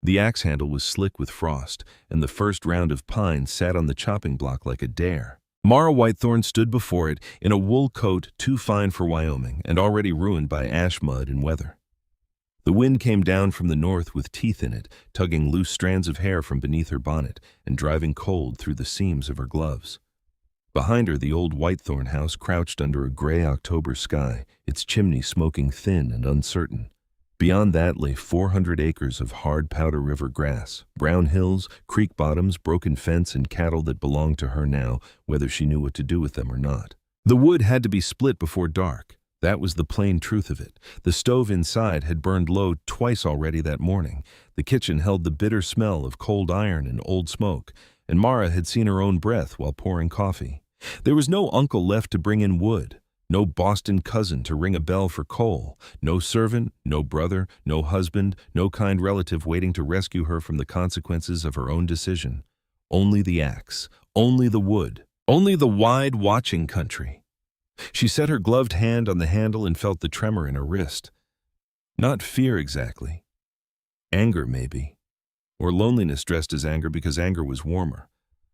The axe handle was slick with frost, and the first round of pine sat on the chopping block like a dare. Mara Whitethorn stood before it in a wool coat too fine for Wyoming and already ruined by ash mud and weather. The wind came down from the north with teeth in it, tugging loose strands of hair from beneath her bonnet and driving cold through the seams of her gloves. Behind her, the old Whitethorn house crouched under a gray October sky, its chimney smoking thin and uncertain. Beyond that lay 400 acres of hard Powder River grass, brown hills, creek bottoms, broken fence, and cattle that belonged to her now, whether she knew what to do with them or not. The wood had to be split before dark. That was the plain truth of it. The stove inside had burned low twice already that morning. The kitchen held the bitter smell of cold iron and old smoke, and Mara had seen her own breath while pouring coffee. There was no uncle left to bring in wood, no Boston cousin to ring a bell for coal, no servant, no brother, no husband, no kind relative waiting to rescue her from the consequences of her own decision. Only the axe, only the wood, only the wide watching country. She set her gloved hand on the handle and felt the tremor in her wrist. Not fear exactly. Anger, maybe. Or loneliness dressed as anger because anger was warmer.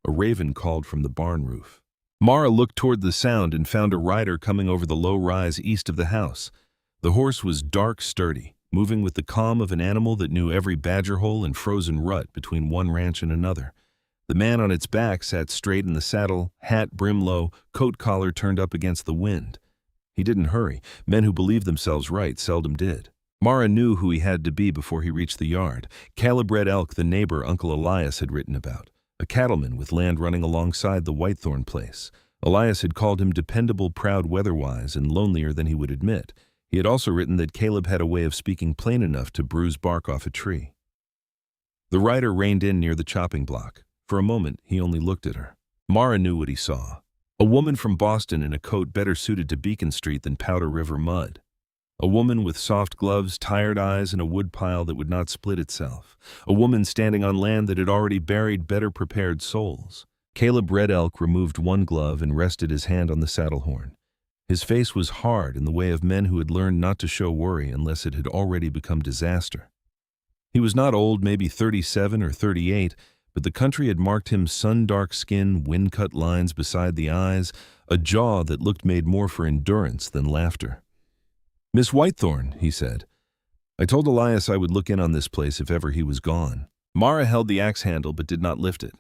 A raven called from the barn roof. Mara looked toward the sound and found a rider coming over the low rise east of the house. The horse was dark, sturdy, moving with the calm of an animal that knew every badger hole and frozen rut between one ranch and another. The man on its back sat straight in the saddle, hat brim low, coat collar turned up against the wind. He didn't hurry. Men who believed themselves right seldom did. Mara knew who he had to be before he reached the yard. City-bred elk the neighbor Uncle Elias had written about. A cattleman with land running alongside the Whitethorn place. Elias had called him dependable, proud weather-wise, and lonelier than he would admit. He had also written that Caleb had a way of speaking plain enough to bruise bark off a tree. The rider reined in near the chopping block. For a moment, he only looked at her. Mara knew what he saw. A woman from Boston in a coat better suited to Beacon Street than Powder River mud. A woman with soft gloves, tired eyes, and a woodpile that would not split itself. A woman standing on land that had already buried better-prepared souls. Caleb Red Elk removed one glove and rested his hand on the saddle horn. His face was hard in the way of men who had learned not to show worry unless it had already become disaster. He was not old, maybe 37 or 38, but the country had marked him sun-dark skin, wind-cut lines beside the eyes, a jaw that looked made more for endurance than laughter. "Miss Whitethorn," he said. "I told Elias I would look in on this place if ever he was gone." Mara held the axe handle but did not lift it.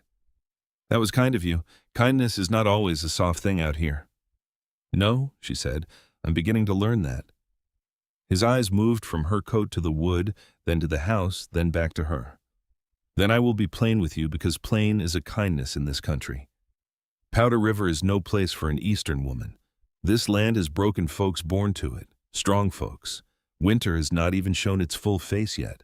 "That was kind of you. Kindness is not always a soft thing out here." "No," she said, "I'm beginning to learn that." His eyes moved from her coat to the wood, then to the house, then back to her. "Then I will be plain with you because plain is a kindness in this country. Powder River is no place for an Eastern woman. This land has broken folks born to it, strong folks. Winter has not even shown its full face yet."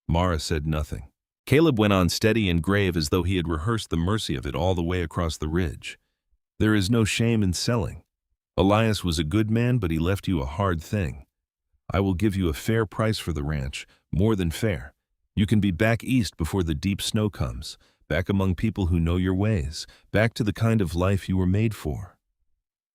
Mara said nothing. Caleb went on steady and grave as though he had rehearsed the mercy of it all the way across the ridge. "There is no shame in selling. Elias was a good man, but he left you a hard thing. I will give you a fair price for the ranch, more than fair. You can be back east before the deep snow comes, back among people who know your ways, back to the kind of life you were made for."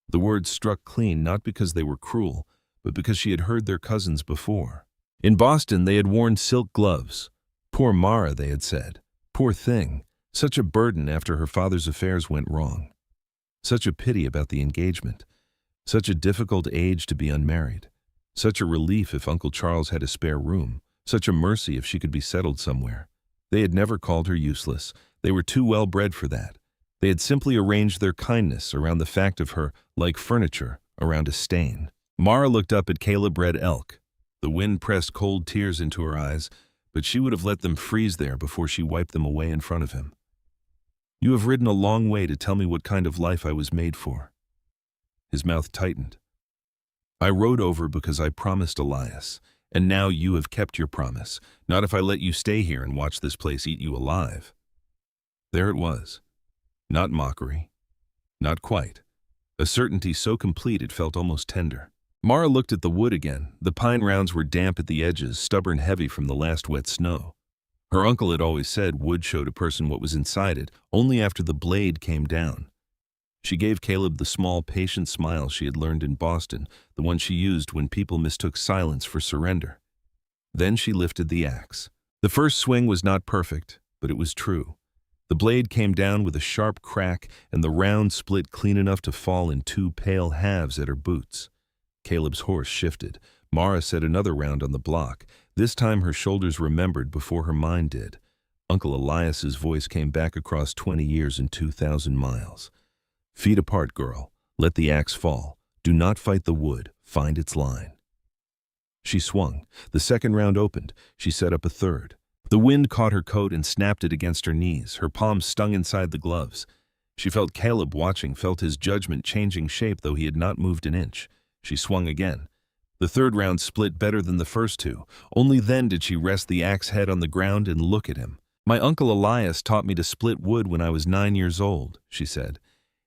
The words struck clean not because they were cruel, but because she had heard their cousins before. In Boston they had worn silk gloves. Poor Mara, they had said. Poor thing, such a burden after her father's affairs went wrong. Such a pity about the engagement. Such a difficult age to be unmarried. Such a relief if Uncle Charles had a spare room. Such a mercy if she could be settled somewhere. They had never called her useless. They were too well bred for that. They had simply arranged their kindness around the fact of her, like furniture, around a stain. Mara looked up at Caleb Red Elk. The wind pressed cold tears into her eyes, but she would have let them freeze there before she wiped them away in front of him. "You have ridden a long way to tell me what kind of life I was made for." His mouth tightened. "I rode over because I promised Elias. And now you have kept your promise, not if I let you stay here and watch this place eat you alive." There it was. Not mockery. Not quite. A certainty so complete it felt almost tender. Mara looked at the wood again. The pine rounds were damp at the edges, stubborn heavy from the last wet snow. Her uncle had always said wood showed a person what was inside it only after the blade came down. She gave Caleb the small, patient smile she had learned in Boston, the one she used when people mistook silence for surrender. Then she lifted the axe. The first swing was not perfect, but it was true. The blade came down with a sharp crack, and the round split clean enough to fall in two pale halves at her boots. Caleb's horse shifted. Mara set another round on the block. This time her shoulders remembered before her mind did. Uncle Elias's voice came back across 20 years and 2,000 miles. "Feet apart, girl. Let the axe fall. Do not fight the wood. Find its line." She swung. The second round opened. She set up a third. The wind caught her coat and snapped it against her knees. Her palms stung inside the gloves. She felt Caleb watching, felt his judgment changing shape though he had not moved an inch. She swung again. The third round split better than the first two. Only then did she rest the axe head on the ground and look at him. "My Uncle Elias taught me to split wood when I was 9 years old," she said.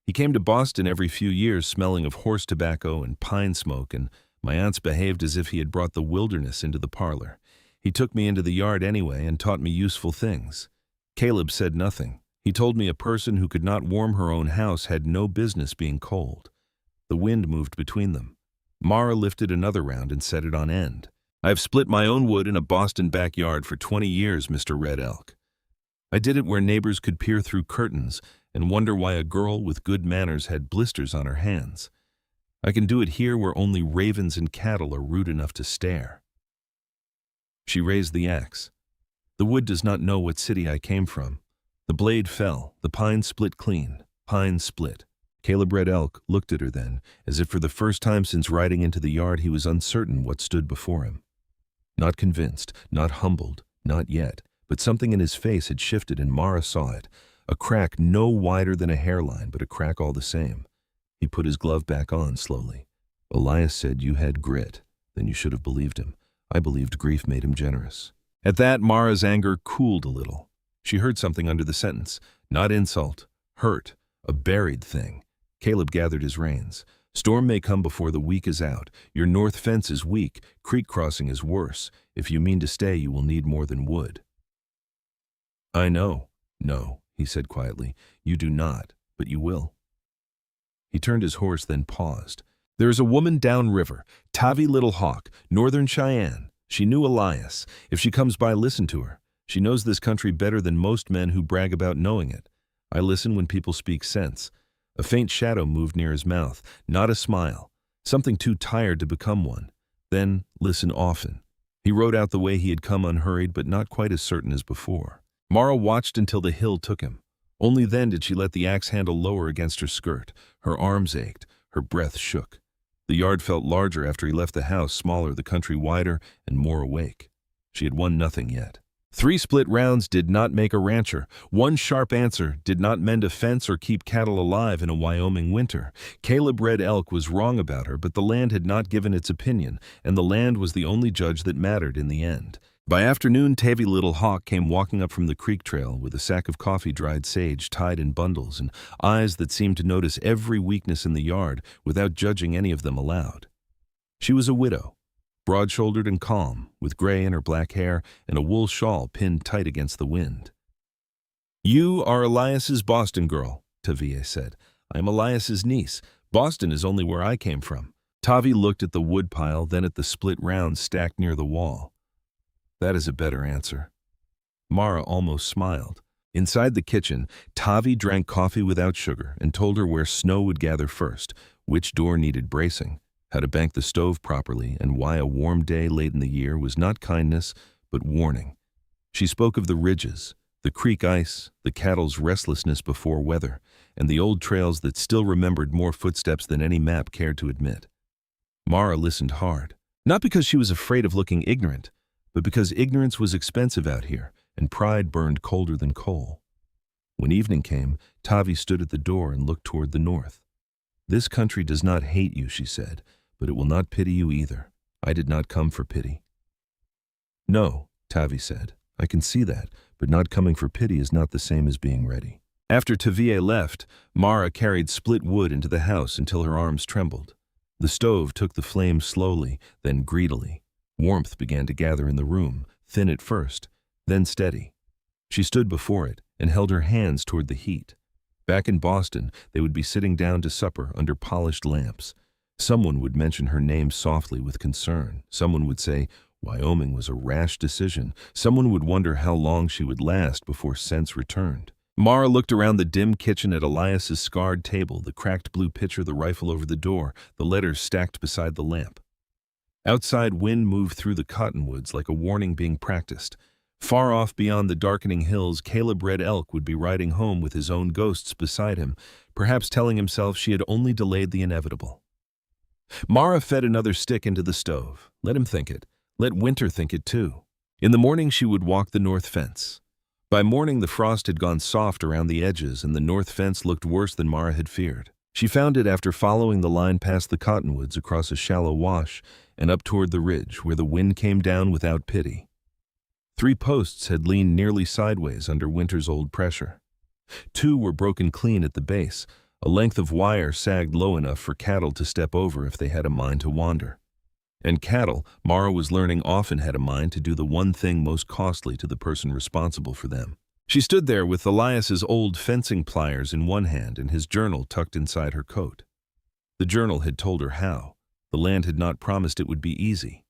"He came to Boston every few years smelling of horse tobacco and pine smoke, and my aunts behaved as if he had brought the wilderness into the parlor. He took me into the yard anyway and taught me useful things." Caleb said nothing. He told me a person who could not warm her own house had no business being cold. The wind moved between them. Mara lifted another round and set it on end. "I have split my own wood in a Boston backyard for 20 years, Mr. Red Elk. I did it where neighbors could peer through curtains and wonder why a girl with good manners had blisters on her hands. I can do it here where only ravens and cattle are rude enough to stare." She raised the axe. "The wood does not know what city I came from." The blade fell. The pine split clean. Pine split. Caleb Red Elk looked at her then, as if for the first time since riding into the yard he was uncertain what stood before him. Not convinced, not humbled, not yet, but something in his face had shifted and Mara saw it. A crack no wider than a hairline, but a crack all the same. He put his glove back on slowly. "Elias said you had grit. Then you should have believed him. I believed grief made him generous." At that, Mara's anger cooled a little. She heard something under the sentence. Not insult. Hurt. A buried thing. Caleb gathered his reins. "Storm may come before the week is out. Your north fence is weak. Creek crossing is worse. If you mean to stay, you will need more than wood." "I know." "No," he said quietly. "You do not, but you will." He turned his horse, then paused. "There is a woman downriver, Tavi Little Hawk, northern Cheyenne. She knew Elias. If she comes by, listen to her. She knows this country better than most men who brag about knowing it. I listen when people speak sense." A faint shadow moved near his mouth, not a smile, something too tired to become one. Then, listen often. He rode out the way he had come, unhurried but not quite as certain as before. Mara watched until the hill took him. Only then did she let the axe handle lower against her skirt. Her arms ached, her breath shook. The yard felt larger after he left the house, smaller, the country wider and more awake. She had won nothing yet. 3 split rounds did not make a rancher. 1 sharp answer did not mend a fence or keep cattle alive in a Wyoming winter. Caleb Red Elk was wrong about her, but the land had not given its opinion, and the land was the only judge that mattered in the end. By afternoon, Tavi Little Hawk came walking up from the creek trail with a sack of coffee-dried sage tied in bundles and eyes that seemed to notice every weakness in the yard without judging any of them aloud. She was a widow, broad-shouldered and calm, with gray in her black hair and a wool shawl pinned tight against the wind. "You are Elias's Boston girl," Tavi said. "I am Elias's niece. Boston is only where I came from." Tavi looked at the wood pile, then at the split rounds stacked near the wall. "That is a better answer." Mara almost smiled. Inside the kitchen, Tavi drank coffee without sugar and told her where snow would gather first, which door needed bracing, how to bank the stove properly, and why a warm day late in the year was not kindness, but warning. She spoke of the ridges, the creek ice, the cattle's restlessness before weather, and the old trails that still remembered more footsteps than any map cared to admit. Mara listened hard, not because she was afraid of looking ignorant, but because ignorance was expensive out here, and pride burned colder than coal. When evening came, Tavi stood at the door and looked toward the north. "This country does not hate you," she said, "but it will not pity you either. I did not come for pity." "No," Tavi said, "I can see that, but not coming for pity is not the same as being ready." After Tavi left, Mara carried split wood into the house until her arms trembled. The stove took the flame slowly, then greedily. Warmth began to gather in the room, thin at first, then steady. She stood before it and held her hands toward the heat. Back in Boston, they would be sitting down to supper under polished lamps. Someone would mention her name softly with concern. Someone would say, Wyoming was a rash decision. Someone would wonder how long she would last before sense returned. Mara looked around the dim kitchen at Elias's scarred table, the cracked blue pitcher, the rifle over the door, the letters stacked beside the lamp. Outside, wind moved through the cottonwoods like a warning being practiced. Far off beyond the darkening hills, city-bred elk would be riding home with his own ghosts beside him, perhaps telling himself she had only delayed the inevitable. Mara fed another stick into the stove. Let him think it. Let winter think it too. In the morning she would walk the north fence. By morning the frost had gone soft around the edges and the north fence looked worse than Mara had feared. She found it after following the line past the cottonwoods across a shallow wash and up toward the ridge where the wind came down without pity. 3 posts had leaned nearly sideways under winter's old pressure. 2 were broken clean at the base. A length of wire sagged low enough for cattle to step over if they had a mind to wander. And cattle, Mara was learning, often had a mind to do the one thing most costly to the person responsible for them. She stood there with Elias's old fencing pliers in one hand and his journal tucked inside her coat. The journal had told her how. The land had not promised it would be easy.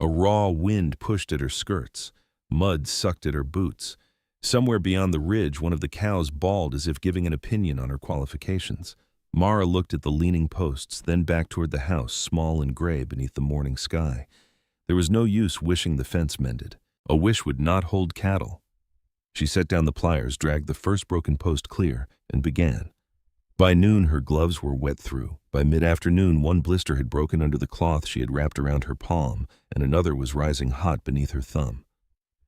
A raw wind pushed at her skirts. Mud sucked at her boots. Somewhere beyond the ridge, one of the cows bawled as if giving an opinion on her qualifications. Mara looked at the leaning posts, then back toward the house, small and gray beneath the morning sky. There was no use wishing the fence mended. A wish would not hold cattle. She set down the pliers, dragged the first broken post clear, and began. By noon her gloves were wet through. By mid-afternoon one blister had broken under the cloth she had wrapped around her palm, and another was rising hot beneath her thumb.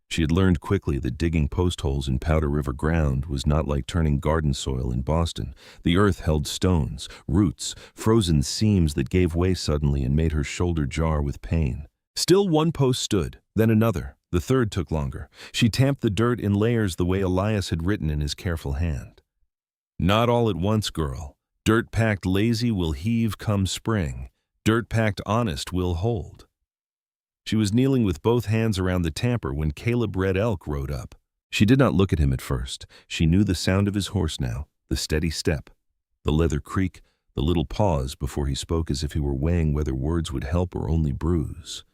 She had learned quickly that digging post holes in Powder River ground was not like turning garden soil in Boston. The earth held stones, roots, frozen seams that gave way suddenly and made her shoulder jar with pain. Still one post stood, then another. The third took longer. She tamped the dirt in layers the way Elias had written in his careful hand. Not all at once, girl. Dirt-packed lazy will heave come spring. Dirt-packed honest will hold. She was kneeling with both hands around the tamper when city-bred elk rode up. She did not look at him at first. She knew the sound of his horse now, the steady step, the leather creak, the little pause before he spoke as if he were weighing whether words would help or only bruise.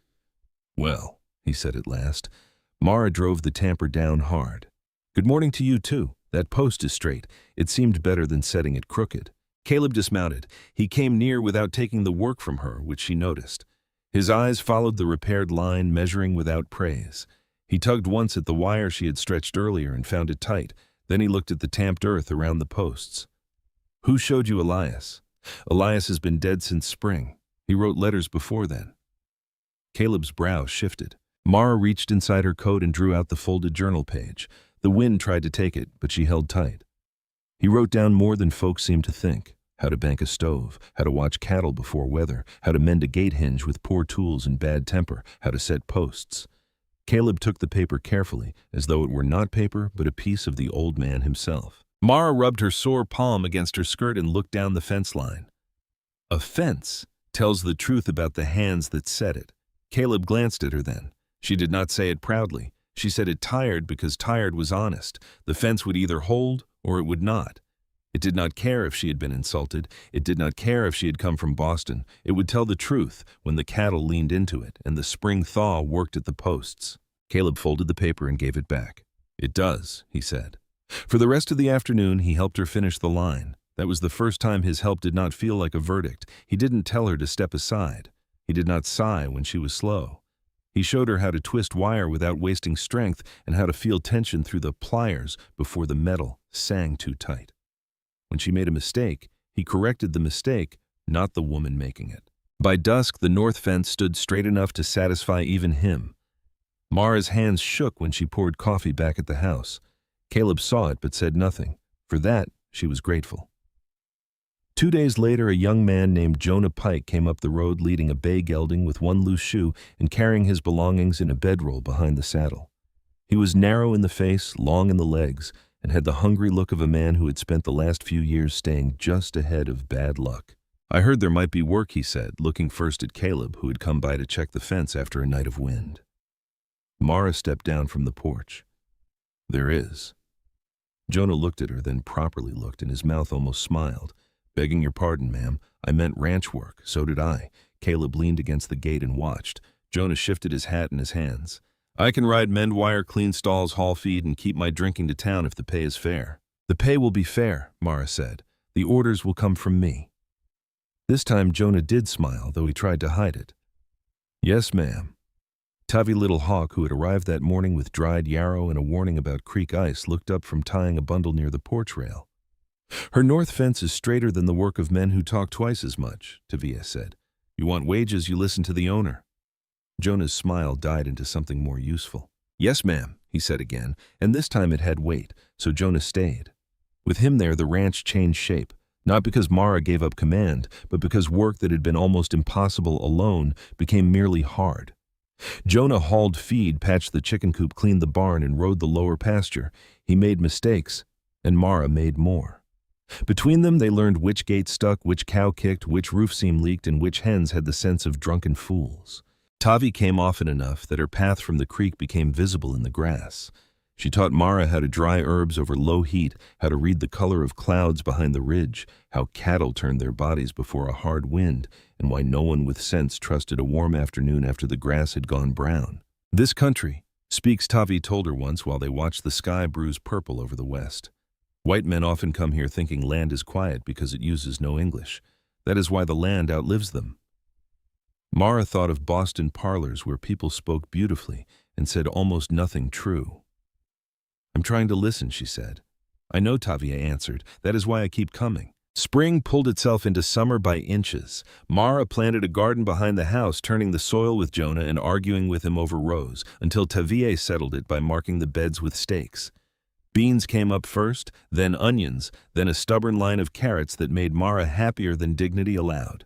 "Well," he said at last. Mara drove the tamper down hard. "Good morning to you, too. That post is straight." It seemed better than setting it crooked. Caleb dismounted. He came near without taking the work from her, which she noticed. His eyes followed the repaired line, measuring without praise. He tugged once at the wire she had stretched earlier and found it tight. Then he looked at the tamped earth around the posts. "Who showed you Elias?" "Elias has been dead since spring. He wrote letters before then." Caleb's brow shifted. Mara reached inside her coat and drew out the folded journal page. The wind tried to take it, but she held tight. He wrote down more than folks seemed to think. How to bank a stove, how to watch cattle before weather, how to mend a gate hinge with poor tools and bad temper, how to set posts. Caleb took the paper carefully, as though it were not paper but a piece of the old man himself. Mara rubbed her sore palm against her skirt and looked down the fence line. A fence tells the truth about the hands that set it. Caleb glanced at her then. She did not say it proudly. She said it tired because tired was honest. The fence would either hold or it would not. It did not care if she had been insulted. It did not care if she had come from Boston. It would tell the truth when the cattle leaned into it and the spring thaw worked at the posts. Caleb folded the paper and gave it back. "It does," he said. For the rest of the afternoon, he helped her finish the line. That was the first time his help did not feel like a verdict. He didn't tell her to step aside. He did not sigh when she was slow. He showed her how to twist wire without wasting strength and how to feel tension through the pliers before the metal sang too tight. When she made a mistake, he corrected the mistake, not the woman making it. By dusk, the north fence stood straight enough to satisfy even him. Mara's hands shook when she poured coffee back at the house. Caleb saw it but said nothing. For that, she was grateful. 2 days later, a young man named Jonah Pike came up the road leading a bay gelding with one loose shoe and carrying his belongings in a bedroll behind the saddle. He was narrow in the face, long in the legs, and had the hungry look of a man who had spent the last few years staying just ahead of bad luck. "I heard there might be work," he said, looking first at Caleb, who had come by to check the fence after a night of wind. Mara stepped down from the porch. "There is." Jonah looked at her, then properly looked, and his mouth almost smiled. "Begging your pardon, ma'am. I meant ranch work. So did I." Caleb leaned against the gate and watched. Jonah shifted his hat in his hands. I can ride, mend wire, clean stalls, haul feed, and keep my drinking to town if the pay is fair. The pay will be fair, Mara said. The orders will come from me. This time Jonah did smile, though he tried to hide it. Yes, ma'am. Tavi Little Hawk, who had arrived that morning with dried yarrow and a warning about creek ice, looked up from tying a bundle near the porch rail. Her north fence is straighter than the work of men who talk twice as much, Tavia said. You want wages, you listen to the owner. Jonah's smile died into something more useful. Yes, ma'am, he said again, and this time it had weight, so Jonah stayed. With him there, the ranch changed shape, not because Mara gave up command, but because work that had been almost impossible alone became merely hard. Jonah hauled feed, patched the chicken coop, cleaned the barn, and rode the lower pasture. He made mistakes, and Mara made more. Between them, they learned which gate stuck, which cow kicked, which roof seam leaked, and which hens had the sense of drunken fools. Tavi came often enough that her path from the creek became visible in the grass. She taught Mara how to dry herbs over low heat, how to read the color of clouds behind the ridge, how cattle turned their bodies before a hard wind, and why no one with sense trusted a warm afternoon after the grass had gone brown. This country, speaks Tavi told her once while they watched the sky bruise purple over the west. White men often come here thinking land is quiet because it uses no English. That is why the land outlives them. Mara thought of Boston parlors where people spoke beautifully and said almost nothing true. I'm trying to listen, she said. I know, Tavia answered. That is why I keep coming. Spring pulled itself into summer by inches. Mara planted a garden behind the house, turning the soil with Jonah and arguing with him over rows, until Tavia settled it by marking the beds with stakes. Beans came up first, then onions, then a stubborn line of carrots that made Mara happier than dignity allowed.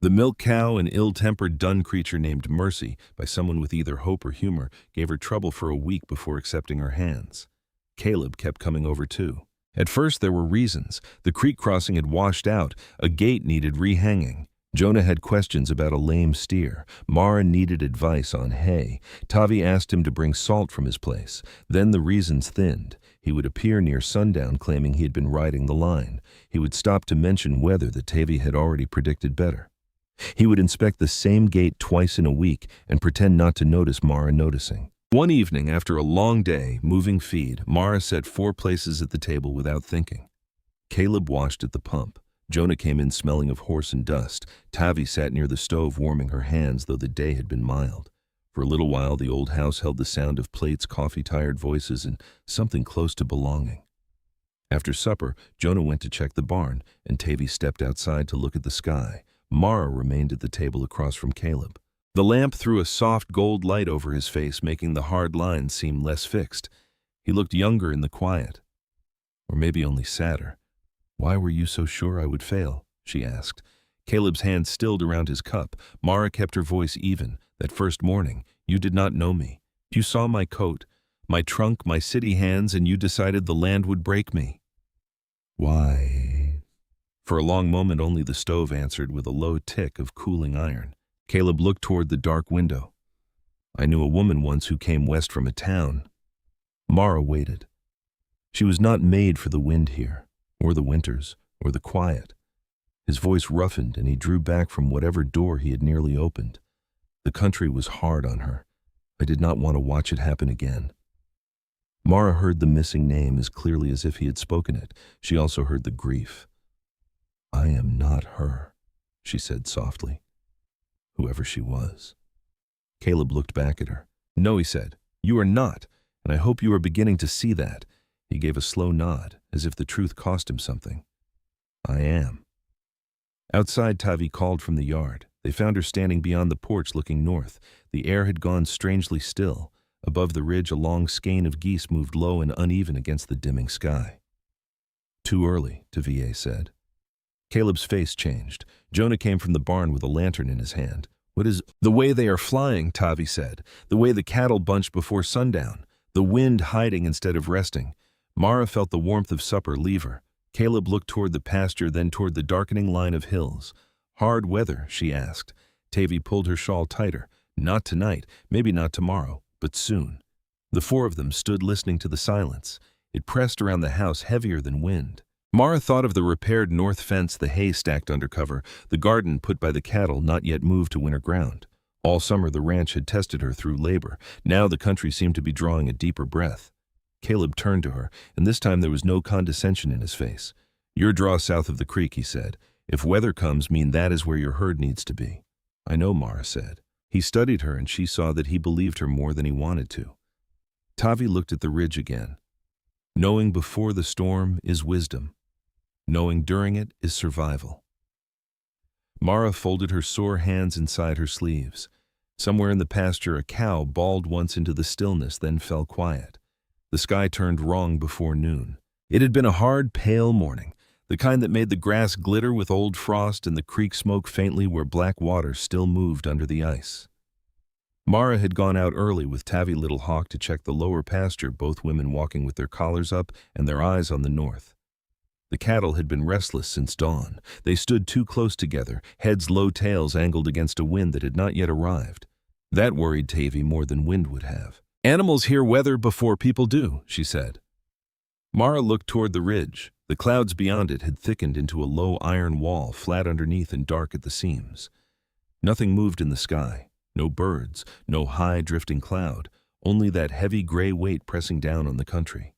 The milk cow, an ill-tempered dun creature named Mercy, by someone with either hope or humor, gave her trouble for a week before accepting her hands. Caleb kept coming over too. At first there were reasons. The creek crossing had washed out, a gate needed rehanging. Jonah had questions about a lame steer. Mara needed advice on hay. Tavi asked him to bring salt from his place. Then the reasons thinned. He would appear near sundown claiming he had been riding the line. He would stop to mention weather that Tavi had already predicted better. He would inspect the same gate twice in a week and pretend not to notice Mara noticing. One evening, after a long day, moving feed, Mara set 4 places at the table without thinking. Caleb washed at the pump. Jonah came in smelling of horse and dust. Tavi sat near the stove warming her hands, though the day had been mild. For a little while, the old house held the sound of plates, coffee-tired voices, and something close to belonging. After supper, Jonah went to check the barn, and Tavi stepped outside to look at the sky. Mara remained at the table across from Caleb. The lamp threw a soft gold light over his face, making the hard lines seem less fixed. He looked younger in the quiet. Or maybe only sadder. Why were you so sure I would fail? She asked. Caleb's hand stilled around his cup. Mara kept her voice even. That first morning, you did not know me. You saw my coat, my trunk, my city hands, and you decided the land would break me. Why? For a long moment, only the stove answered with a low tick of cooling iron. Caleb looked toward the dark window. I knew a woman once who came west from a town. Mara waited. She was not made for the wind here, or the winters, or the quiet. His voice roughened, and he drew back from whatever door he had nearly opened. The country was hard on her. I did not want to watch it happen again. Mara heard the missing name as clearly as if he had spoken it. She also heard the grief. I am not her, she said softly. Whoever she was. Caleb looked back at her. No, he said, you are not, and I hope you are beginning to see that. He gave a slow nod, as if the truth cost him something. I am. Outside, Tavi called from the yard. They found her standing beyond the porch looking north. The air had gone strangely still. Above the ridge, a long skein of geese moved low and uneven against the dimming sky. Too early, Tavi said. Caleb's face changed. Jonah came from the barn with a lantern in his hand. What is the way they are flying, Tavi said. The way the cattle bunched before sundown. The wind hiding instead of resting. Mara felt the warmth of supper leave her. Caleb looked toward the pasture, then toward the darkening line of hills. Hard weather, she asked. Tavi pulled her shawl tighter. Not tonight, maybe not tomorrow, but soon. The 4 of them stood listening to the silence. It pressed around the house heavier than wind. Mara thought of the repaired north fence, the hay stacked under cover, the garden put by the cattle not yet moved to winter ground. All summer the ranch had tested her through labor. Now the country seemed to be drawing a deeper breath. Caleb turned to her, and this time there was no condescension in his face. "Your draw south of the creek," he said. "If weather comes, mean that is where your herd needs to be." "I know," Mara said. He studied her, and she saw that he believed her more than he wanted to. Tavi looked at the ridge again. Knowing before the storm is wisdom. Knowing during it is survival. Mara folded her sore hands inside her sleeves. Somewhere in the pasture a cow bawled once into the stillness, then fell quiet. The sky turned wrong before noon. It had been a hard, pale morning, the kind that made the grass glitter with old frost and the creek smoke faintly where black water still moved under the ice. Mara had gone out early with Tavi Little Hawk to check the lower pasture, both women walking with their collars up and their eyes on the north. The cattle had been restless since dawn. They stood too close together, heads low, tails angled against a wind that had not yet arrived. That worried Tavi more than wind would have. "Animals hear weather before people do," she said. Mara looked toward the ridge. The clouds beyond it had thickened into a low iron wall, flat underneath and dark at the seams. Nothing moved in the sky. No birds, no high drifting cloud, only that heavy gray weight pressing down on the country.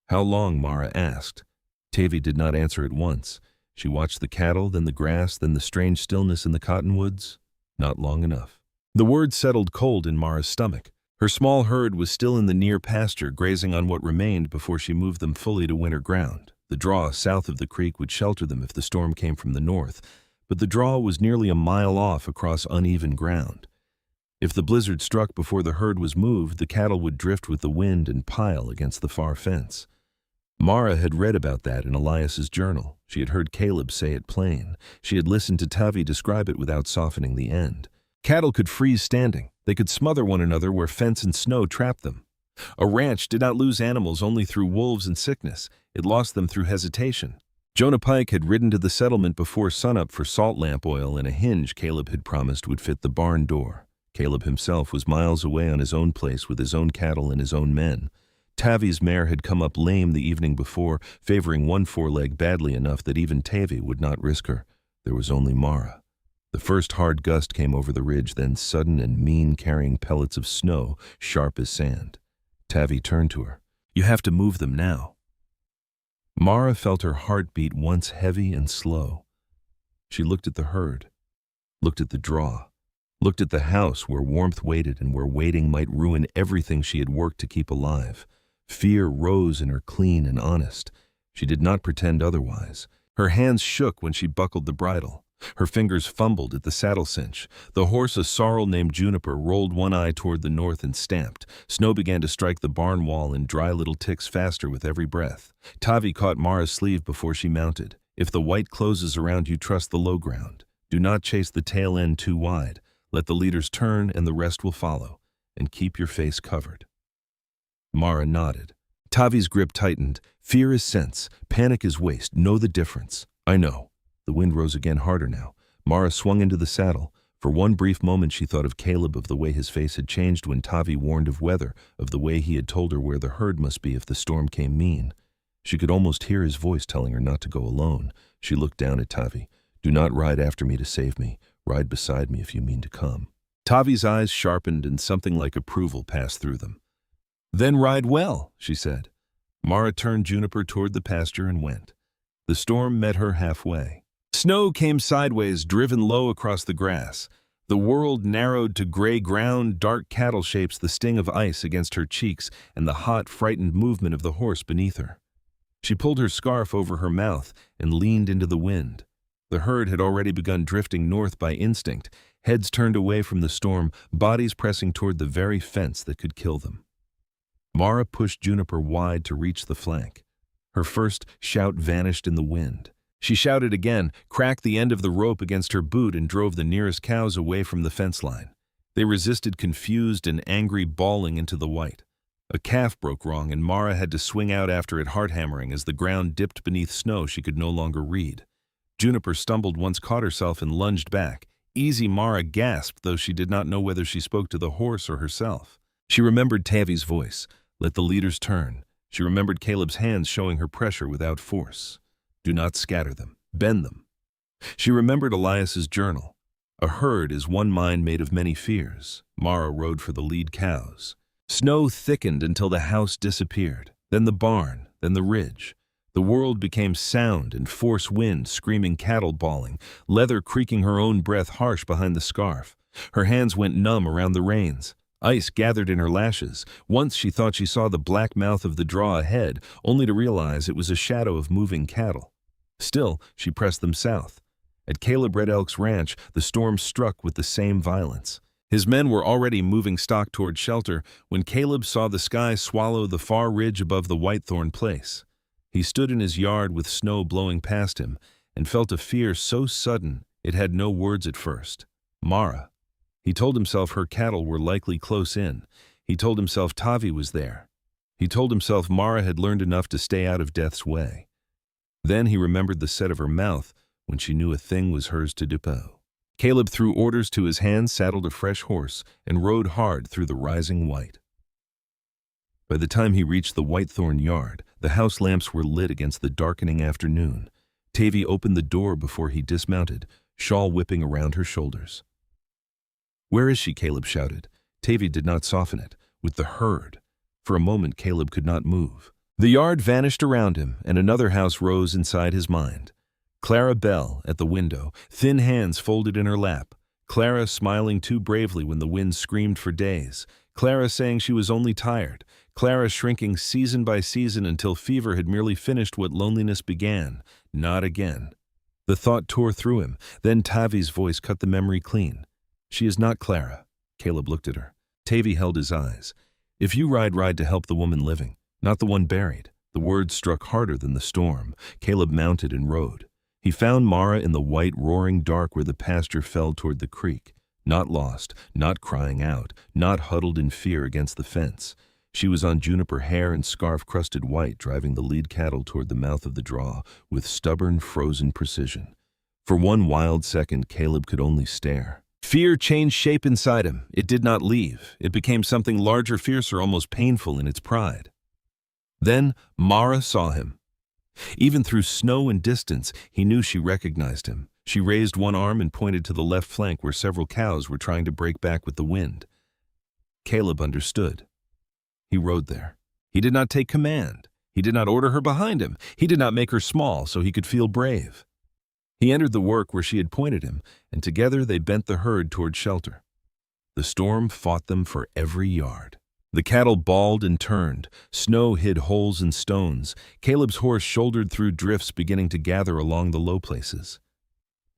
"How long?" Mara asked. Tavi did not answer at once. She watched the cattle, then the grass, then the strange stillness in the cottonwoods. Not long enough. The words settled cold in Mara's stomach. Her small herd was still in the near pasture, grazing on what remained before she moved them fully to winter ground. The draw south of the creek would shelter them if the storm came from the north, but the draw was nearly a mile off across uneven ground. If the blizzard struck before the herd was moved, the cattle would drift with the wind and pile against the far fence. Mara had read about that in Elias's journal. She had heard Caleb say it plain. She had listened to Tavi describe it without softening the end. Cattle could freeze standing. They could smother one another where fence and snow trapped them. A ranch did not lose animals only through wolves and sickness. It lost them through hesitation. Jonah Pike had ridden to the settlement before sunup for salt lamp oil and a hinge Caleb had promised would fit the barn door. Caleb himself was miles away on his own place with his own cattle and his own men. Tavi's mare had come up lame the evening before, favoring one foreleg badly enough that even Tavi would not risk her. There was only Mara. The first hard gust came over the ridge, then sudden and mean, carrying pellets of snow, sharp as sand. Tavi turned to her. "You have to move them now." Mara felt her heart beat once heavy and slow. She looked at the herd, looked at the draw, looked at the house where warmth waited and where waiting might ruin everything she had worked to keep alive. Fear rose in her, clean and honest. She did not pretend otherwise. Her hands shook when she buckled the bridle. Her fingers fumbled at the saddle cinch. The horse, a sorrel named Juniper, rolled one eye toward the north and stamped. Snow began to strike the barn wall in dry little ticks faster with every breath. Tavi caught Mara's sleeve before she mounted. "If the white closes around you, trust the low ground. Do not chase the tail end too wide. Let the leaders turn and the rest will follow. And keep your face covered." Mara nodded. Tavi's grip tightened. "Fear is sense. Panic is waste. Know the difference." "I know." The wind rose again, harder now. Mara swung into the saddle. For one brief moment she thought of Caleb, of the way his face had changed when Tavi warned of weather, of the way he had told her where the herd must be if the storm came mean. She could almost hear his voice telling her not to go alone. She looked down at Tavi. "Do not ride after me to save me. Ride beside me if you mean to come." Tavi's eyes sharpened and something like approval passed through them. "Then ride well," she said. Mara turned Juniper toward the pasture and went. The storm met her halfway. Snow came sideways, driven low across the grass. The world narrowed to gray ground, dark cattle shapes, the sting of ice against her cheeks, and the hot, frightened movement of the horse beneath her. She pulled her scarf over her mouth and leaned into the wind. The herd had already begun drifting north by instinct, heads turned away from the storm, bodies pressing toward the very fence that could kill them. Mara pushed Juniper wide to reach the flank. Her first shout vanished in the wind. She shouted again, cracked the end of the rope against her boot, and drove the nearest cows away from the fence line. They resisted, confused and angry, bawling into the white. A calf broke wrong, and Mara had to swing out after it, heart-hammering as the ground dipped beneath snow she could no longer read. Juniper stumbled once, caught herself, and lunged back. "Easy," Mara gasped, though she did not know whether she spoke to the horse or herself. She remembered Tavi's voice. "Let the leaders turn." She remembered Caleb's hands showing her pressure without force. "Do not scatter them. Bend them." She remembered Elias's journal. A herd is one mind made of many fears. Mara rode for the lead cows. Snow thickened until the house disappeared, then the barn, then the ridge. The world became sound and force wind, screaming cattle bawling, leather creaking her own breath harsh behind the scarf. Her hands went numb around the reins. Ice gathered in her lashes. Once she thought she saw the black mouth of the draw ahead, only to realize it was a shadow of moving cattle. Still, she pressed them south. At Caleb Red Elk's ranch, the storm struck with the same violence. His men were already moving stock toward shelter when Caleb saw the sky swallow the far ridge above the Whitethorn place. He stood in his yard with snow blowing past him and felt a fear so sudden it had no words at first. Mara. He told himself her cattle were likely close in. He told himself Tavi was there. He told himself Mara had learned enough to stay out of death's way. Then he remembered the set of her mouth when she knew a thing was hers to depot. Caleb threw orders to his hands, saddled a fresh horse, and rode hard through the rising white. By the time he reached the Whitethorn yard, the house lamps were lit against the darkening afternoon. Tavi opened the door before he dismounted, shawl whipping around her shoulders. "Where is she?" Caleb shouted. Tavi did not soften it. "With the herd." For a moment Caleb could not move. The yard vanished around him, and another house rose inside his mind. Clara Bell at the window, thin hands folded in her lap. Clara smiling too bravely when the wind screamed for days. Clara saying she was only tired. Clara shrinking season by season until fever had merely finished what loneliness began. Not again. The thought tore through him. Then Tavi's voice cut the memory clean. "She is not Clara." Caleb looked at her. Tavi held his eyes. "If you ride to help the woman living, not the one buried." The words struck harder than the storm. Caleb mounted and rode. He found Mara in the white, roaring dark where the pasture fell toward the creek. Not lost, not crying out, not huddled in fear against the fence. She was on juniper hair and scarf-crusted white, driving the lead cattle toward the mouth of the draw with stubborn, frozen precision. For one wild second, Caleb could only stare. Fear changed shape inside him. It did not leave. It became something larger, fiercer, almost painful in its pride. Then Mara saw him. Even through snow and distance, he knew she recognized him. She raised one arm and pointed to the left flank where several cows were trying to break back with the wind. Caleb understood. He rode there. He did not take command. He did not order her behind him. He did not make her small so he could feel brave. He entered the work where she had pointed him, and together they bent the herd toward shelter. The storm fought them for every yard. The cattle bawled and turned. Snow hid holes and stones. Caleb's horse shouldered through drifts beginning to gather along the low places.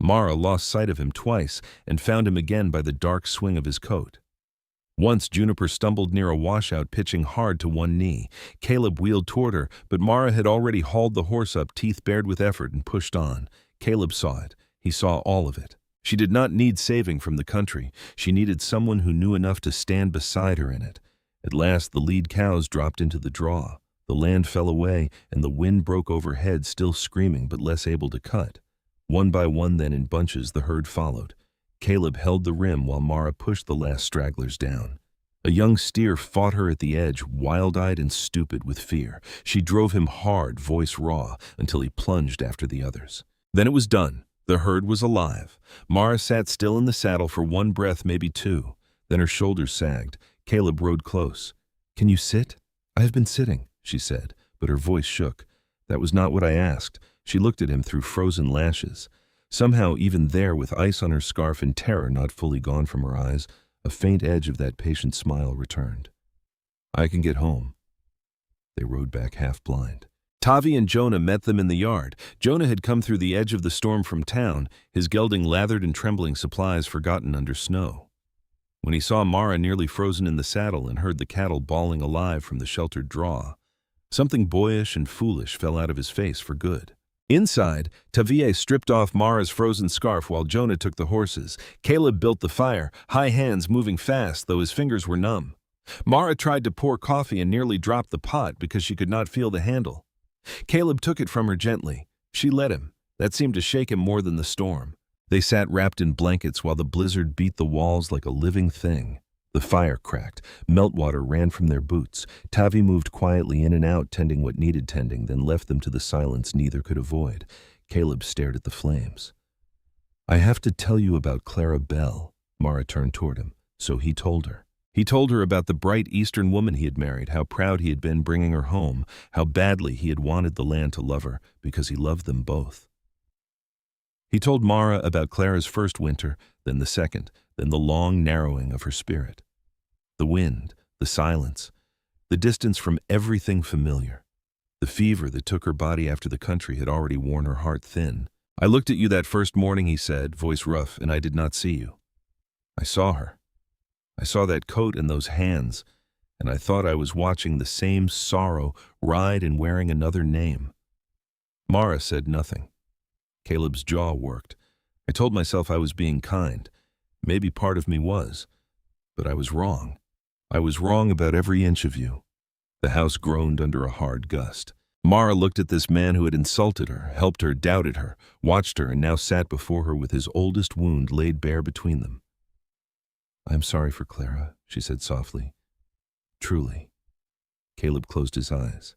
Mara lost sight of him twice and found him again by the dark swing of his coat. Once Juniper stumbled near a washout, pitching hard to one knee. Caleb wheeled toward her, but Mara had already hauled the horse up, teeth bared with effort, and pushed on. Caleb saw it. He saw all of it. She did not need saving from the country. She needed someone who knew enough to stand beside her in it. At last the lead cows dropped into the draw. The land fell away, and the wind broke overhead, still screaming but less able to cut. One by one, then in bunches, the herd followed. Caleb held the rim while Mara pushed the last stragglers down. A young steer fought her at the edge, wild-eyed and stupid with fear. She drove him hard, voice raw, until he plunged after the others. Then it was done. The herd was alive. Mara sat still in the saddle for one breath, maybe two. Then her shoulders sagged. Caleb rode close. "Can you sit?" "I have been sitting," she said, but her voice shook. "That was not what I asked." She looked at him through frozen lashes. Somehow, even there, with ice on her scarf and terror not fully gone from her eyes, a faint edge of that patient smile returned. "I can get home." They rode back half-blind. Tavi and Jonah met them in the yard. Jonah had come through the edge of the storm from town, his gelding lathered and trembling, supplies forgotten under snow. When he saw Mara nearly frozen in the saddle and heard the cattle bawling alive from the sheltered draw, something boyish and foolish fell out of his face for good. Inside, Tavi stripped off Mara's frozen scarf while Jonah took the horses. Caleb built the fire, high hands moving fast, though his fingers were numb. Mara tried to pour coffee and nearly dropped the pot because she could not feel the handle. Caleb took it from her gently. She let him. That seemed to shake him more than the storm. They sat wrapped in blankets while the blizzard beat the walls like a living thing. The fire cracked. Meltwater ran from their boots. Tavi moved quietly in and out, tending what needed tending, then left them to the silence neither could avoid. Caleb stared at the flames. I have to tell you about Clara Bell. Mara turned toward him, so he told her. He told her about the bright Eastern woman he had married, how proud he had been bringing her home, how badly he had wanted the land to love her because he loved them both. He told Mara about Clara's first winter, then the second, then the long narrowing of her spirit. The wind, the silence, the distance from everything familiar. The fever that took her body after the country had already worn her heart thin. I looked at you that first morning, he said, voice rough, and I did not see you. I saw her. I saw that coat and those hands, and I thought I was watching the same sorrow ride and wearing another name. Mara said nothing. Caleb's jaw worked. I told myself I was being kind. Maybe part of me was. But I was wrong. I was wrong about every inch of you. The house groaned under a hard gust. Mara looked at this man who had insulted her, helped her, doubted her, watched her, and now sat before her with his oldest wound laid bare between them. I am sorry for Clara, she said softly. Truly. Caleb closed his eyes.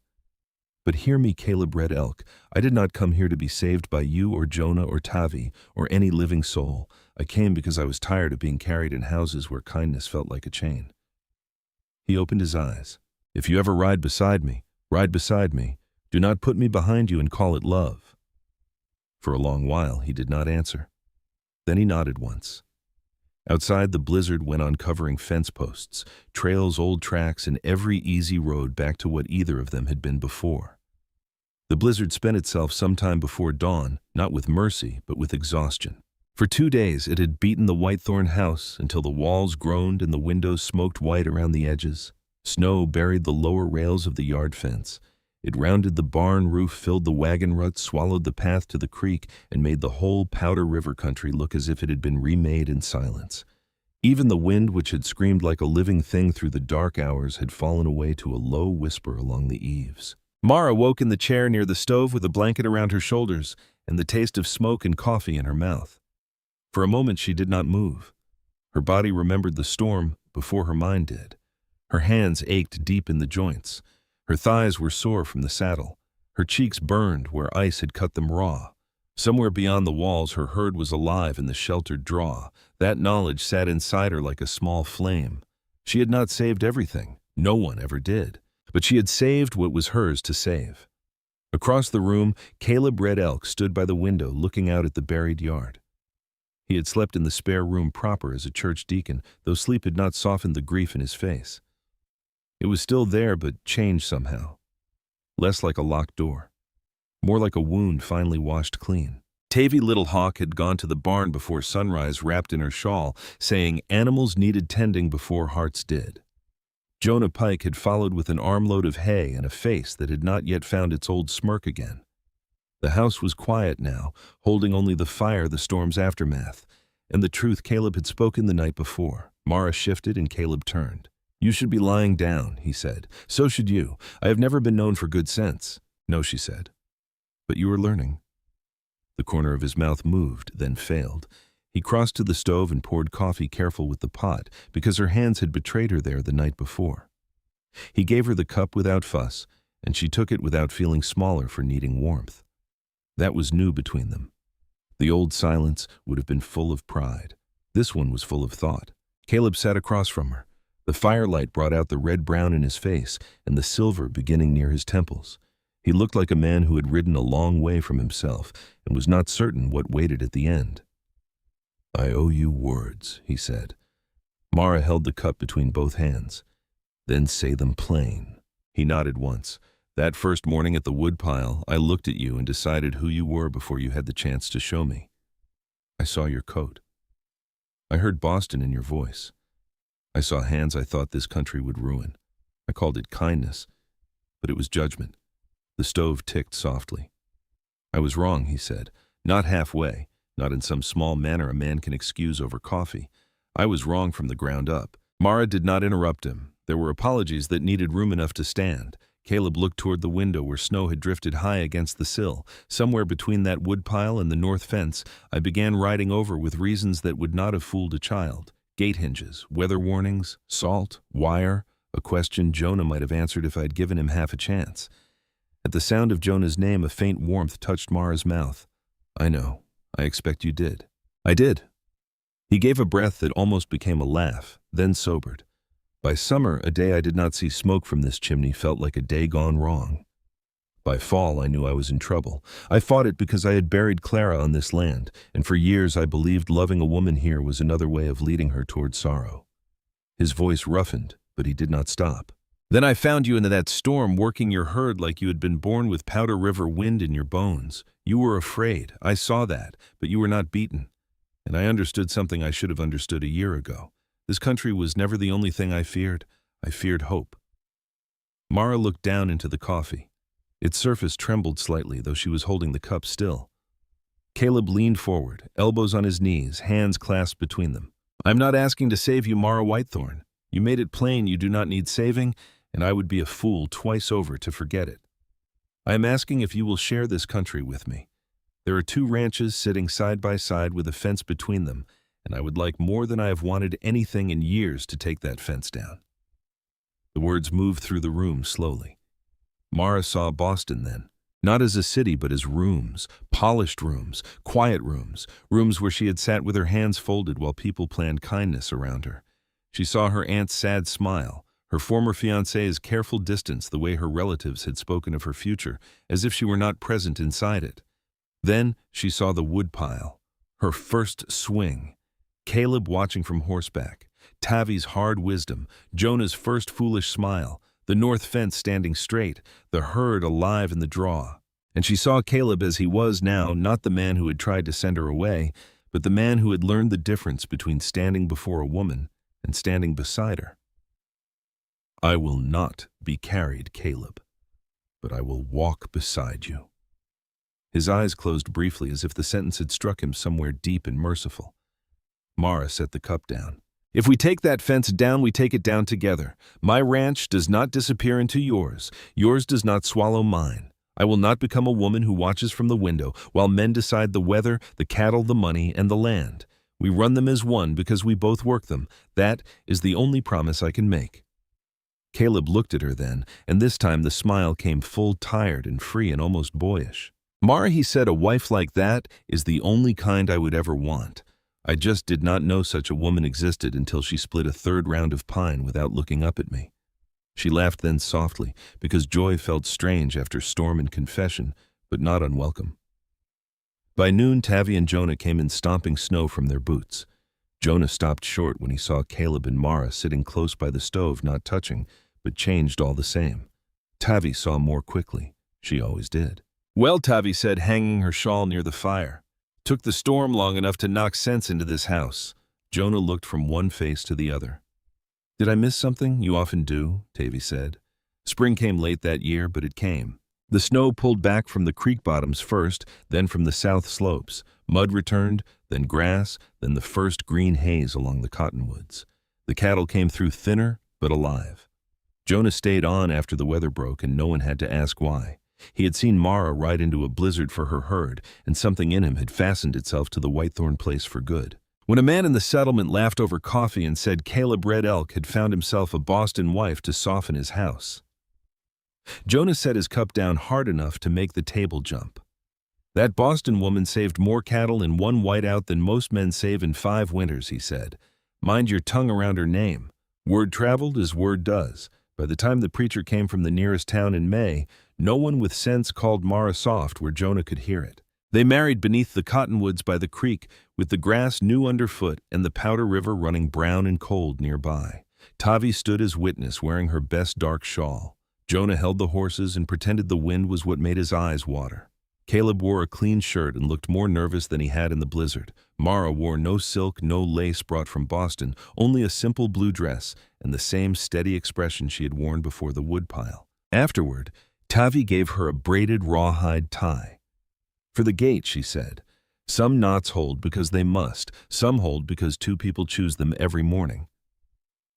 But hear me, city-bred elk. I did not come here to be saved by you or Jonah or Tavi or any living soul. I came because I was tired of being carried in houses where kindness felt like a chain. He opened his eyes. If you ever ride beside me, ride beside me. Do not put me behind you and call it love. For a long while he did not answer. Then he nodded once. Outside, the blizzard went on covering fence posts, trails, old tracks, and every easy road back to what either of them had been before. The blizzard spent itself sometime before dawn, not with mercy, but with exhaustion. For 2 days it had beaten the whitethorn house until the walls groaned and the windows smoked white around the edges. Snow buried the lower rails of the yard fence. It rounded the barn roof, filled the wagon ruts, swallowed the path to the creek, and made the whole Powder River country look as if it had been remade in silence. Even the wind, which had screamed like a living thing through the dark hours, had fallen away to a low whisper along the eaves. Mara woke in the chair near the stove with a blanket around her shoulders and the taste of smoke and coffee in her mouth. For a moment she did not move. Her body remembered the storm before her mind did. Her hands ached deep in the joints. Her thighs were sore from the saddle. Her cheeks burned where ice had cut them raw. Somewhere beyond the walls her herd was alive in the sheltered draw. That knowledge sat inside her like a small flame. She had not saved everything. No one ever did. But she had saved what was hers to save. Across the room, city-bred elk stood by the window looking out at the buried yard. He had slept in the spare room proper as a church deacon, though sleep had not softened the grief in his face. It was still there, but changed somehow. Less like a locked door. More like a wound finally washed clean. Tavy Little Hawk had gone to the barn before sunrise wrapped in her shawl, saying animals needed tending before hearts did. Jonah Pike had followed with an armload of hay and a face that had not yet found its old smirk again. The house was quiet now, holding only the fire, the storm's aftermath, and the truth Caleb had spoken the night before. Mara shifted and Caleb turned. You should be lying down, he said. So should you. I have never been known for good sense. No, she said. But you are learning. The corner of his mouth moved, then failed. He crossed to the stove and poured coffee, careful with the pot, because her hands had betrayed her there the night before. He gave her the cup without fuss, and she took it without feeling smaller for needing warmth. That was new between them. The old silence would have been full of pride. This one was full of thought. Caleb sat across from her. The firelight brought out the red-brown in his face and the silver beginning near his temples. He looked like a man who had ridden a long way from himself and was not certain what waited at the end. I owe you words, he said. Mara held the cup between both hands. Then say them plain. He nodded once. That first morning at the woodpile, I looked at you and decided who you were before you had the chance to show me. I saw your coat. I heard Boston in your voice. I saw hands I thought this country would ruin. I called it kindness, but it was judgment. The stove ticked softly. I was wrong, he said. Not halfway, not in some small manner a man can excuse over coffee. I was wrong from the ground up. Mara did not interrupt him. There were apologies that needed room enough to stand. Caleb looked toward the window where snow had drifted high against the sill. Somewhere between that woodpile and the north fence, I began riding over with reasons that would not have fooled a child. Gate hinges, weather warnings, salt, wire, a question Jonah might have answered if I'd given him half a chance. At the sound of Jonah's name, a faint warmth touched Mara's mouth. I know. I expect you did. I did. He gave a breath that almost became a laugh, then sobered. By summer, a day I did not see smoke from this chimney felt like a day gone wrong. By fall, I knew I was in trouble. I fought it because I had buried Clara on this land, and for years I believed loving a woman here was another way of leading her toward sorrow. His voice roughened, but he did not stop. Then I found you in that storm, working your herd like you had been born with Powder River wind in your bones. You were afraid, I saw that, but you were not beaten. And I understood something I should have understood a year ago. This country was never the only thing I feared. I feared hope. Mara looked down into the coffee. Its surface trembled slightly, though she was holding the cup still. Caleb leaned forward, elbows on his knees, hands clasped between them. I'm not asking to save you, Mara Whitethorn. You made it plain you do not need saving, and I would be a fool twice over to forget it. I am asking if you will share this country with me. There are 2 ranches sitting side by side with a fence between them, and I would like more than I have wanted anything in years to take that fence down. The words moved through the room slowly. Mara saw Boston then, not as a city but as rooms, polished rooms, quiet rooms, rooms where she had sat with her hands folded while people planned kindness around her. She saw her aunt's sad smile, her former fiancé's careful distance, the way her relatives had spoken of her future, as if she were not present inside it. Then she saw the woodpile, her first swing, Caleb watching from horseback, Tavi's hard wisdom, Jonah's first foolish smile, the north fence standing straight, the herd alive in the draw. And she saw Caleb as he was now, not the man who had tried to send her away, but the man who had learned the difference between standing before a woman and standing beside her. I will not be carried, Caleb, but I will walk beside you. His eyes closed briefly as if the sentence had struck him somewhere deep and merciful. Mara set the cup down. If we take that fence down, we take it down together. My ranch does not disappear into yours. Yours does not swallow mine. I will not become a woman who watches from the window while men decide the weather, the cattle, the money, and the land. We run them as one because we both work them. That is the only promise I can make. Caleb looked at her then, and this time the smile came full, tired and free and almost boyish. Mara, he said, a wife like that is the only kind I would ever want. I just did not know such a woman existed until she split a 3rd round of pine without looking up at me. She laughed then softly, because joy felt strange after storm and confession, but not unwelcome. By noon, Tavi and Jonah came in stomping snow from their boots. Jonah stopped short when he saw Caleb and Mara sitting close by the stove, not touching, but changed all the same. Tavi saw more quickly. She always did. Well, Tavi said, hanging her shawl near the fire. Took the storm long enough to knock sense into this house. Jonah looked from one face to the other. Did I miss something? You often do, Tavi said. Spring came late that year, but it came. The snow pulled back from the creek bottoms first, then from the south slopes. Mud returned, then grass, then the first green haze along the cottonwoods. The cattle came through thinner, but alive. Jonah stayed on after the weather broke, and no one had to ask why. He had seen Mara ride into a blizzard for her herd, and something in him had fastened itself to the Whitethorn place for good. When a man in the settlement laughed over coffee and said Caleb Red Elk had found himself a Boston wife to soften his house. Jonah set his cup down hard enough to make the table jump. That Boston woman saved more cattle in one whiteout than most men save in 5 winters, he said. Mind your tongue around her name. Word traveled as word does. By the time the preacher came from the nearest town in May, no one with sense called Mara soft where Jonah could hear it. They married beneath the cottonwoods by the creek, with the grass new underfoot and the Powder River running brown and cold nearby. Tavi stood as witness, wearing her best dark shawl. Jonah held the horses and pretended the wind was what made his eyes water. Caleb wore a clean shirt and looked more nervous than he had in the blizzard. Mara wore no silk, no lace brought from Boston, only a simple blue dress and the same steady expression she had worn before the woodpile. Afterward, Tavi gave her a braided rawhide tie. For the gate, she said. Some knots hold because they must, some hold because 2 people choose them every morning.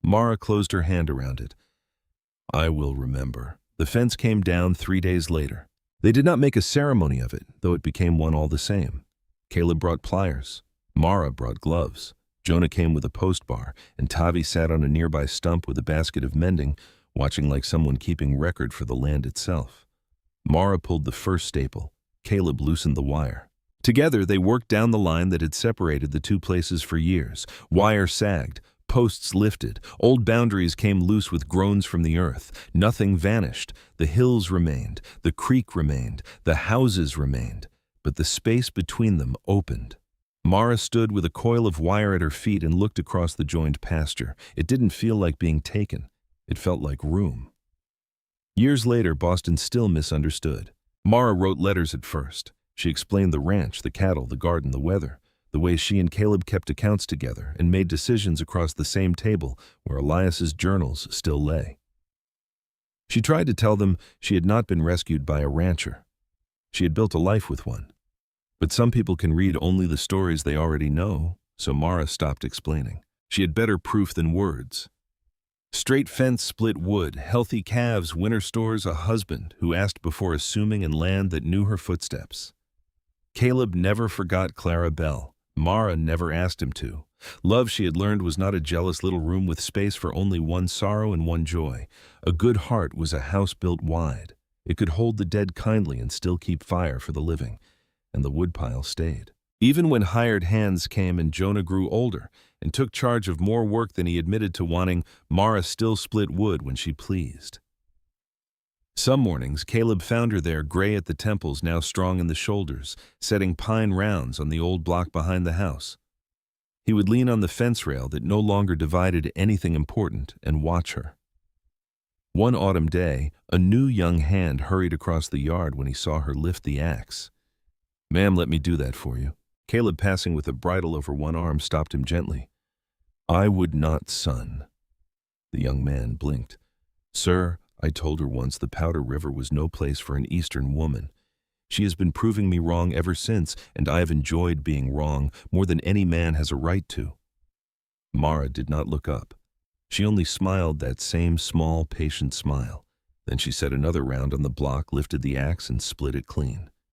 Mara closed her hand around it. I will remember. The fence came down 3 days later. They did not make a ceremony of it, though it became one all the same. Caleb brought pliers. Mara brought gloves. Jonah came with a post bar, and Tavi sat on a nearby stump with a basket of mending, watching like someone keeping record for the land itself. Mara pulled the first staple. Caleb loosened the wire. Together, they worked down the line that had separated the two places for years. Wire sagged, posts lifted, old boundaries came loose with groans from the earth. Nothing vanished. The hills remained, the creek remained, the houses remained, but the space between them opened. Mara stood with a coil of wire at her feet and looked across the joined pasture. It didn't feel like being taken. It felt like room. Years later, Boston still misunderstood. Mara wrote letters at first. She explained the ranch, the cattle, the garden, the weather, the way she and Caleb kept accounts together and made decisions across the same table where Elias's journals still lay. She tried to tell them she had not been rescued by a rancher. She had built a life with one. But some people can read only the stories they already know, so Mara stopped explaining. She had better proof than words. Straight fence, split wood, healthy calves, winter stores, a husband who asked before assuming, and land that knew her footsteps. Caleb never forgot Clara Bell. Mara never asked him to. Love, she had learned, was not a jealous little room with space for only one sorrow and one joy. A good heart was a house built wide. It could hold the dead kindly and still keep fire for the living. And the woodpile stayed. Even when hired hands came and Jonah grew older and took charge of more work than he admitted to wanting, Mara still split wood when she pleased. Some mornings, Caleb found her there, gray at the temples, now strong in the shoulders, setting pine rounds on the old block behind the house. He would lean on the fence rail that no longer divided anything important and watch her. One autumn day, a new young hand hurried across the yard when he saw her lift the axe. "Ma'am, let me do that for you." Caleb, passing with a bridle over one arm, stopped him gently. "I would not, son." The young man blinked. "Sir, I told her once the Powder River was no place for an Eastern woman. She has been proving me wrong ever since, and I have enjoyed being wrong more than any man has a right to." Mara did not look up. She only smiled that same small, patient smile. Then she set another round on the block, lifted the axe, and split it clean.